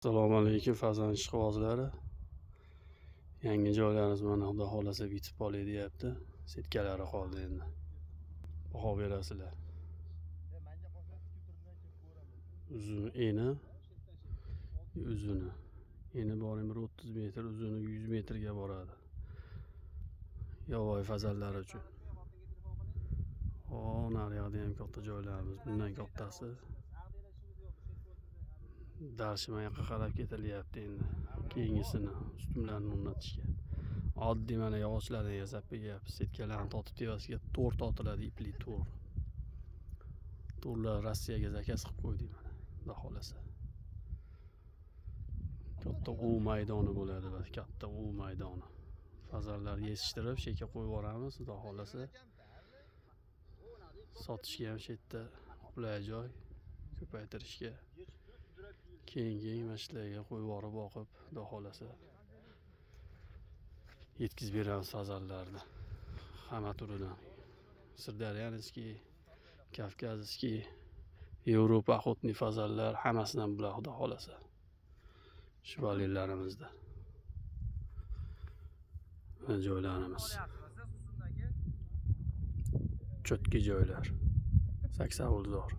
Assalomu alaykum farzand ishqibozlari. Yangi joylarimiz mana xudo xolasa bitib qolay deyapti. Setkalari qoldi endi. Baho berasizlar. Uzuni. Eni boring 130 metr, uzuni 100 metrga boradi. Yovvoyi farzandlar uchun. Naryoqda ham katta joylarimiz, bundan kattasi. Darshimanga qarab ketilyapti endi. Keyingisini ustunlarni o'rnatishga. Oddiy mana yog'ochlardan yasab qo'yapmiz. Setkalarni tortib tevasiga to'r tortiladi, ipli to'r. To'rlar Rossiyaga zakaz qilib qo'ydik mana. Xudo xolasa. Katta u maydoni bo'ladi va katta u maydoni. Farzandlarni yetishtirib, sheka qo'yib yuboramiz, xudo xolasa. Sotishga ham shu yerda qulay joy, ko'paytirishga. Keyingi mashlarga qo'yib yuborib boqib, xudo xolasa yetkazib beramiz farzandlarni. Hamma turidan. Sirdaryoskiy, Kavkazskiy, Yevropa охотный farzandlar hammasidan bular xudo xolasa. Shu valiylarimizda. Joylarimiz. Cho'tki joylar. Saksavulzor.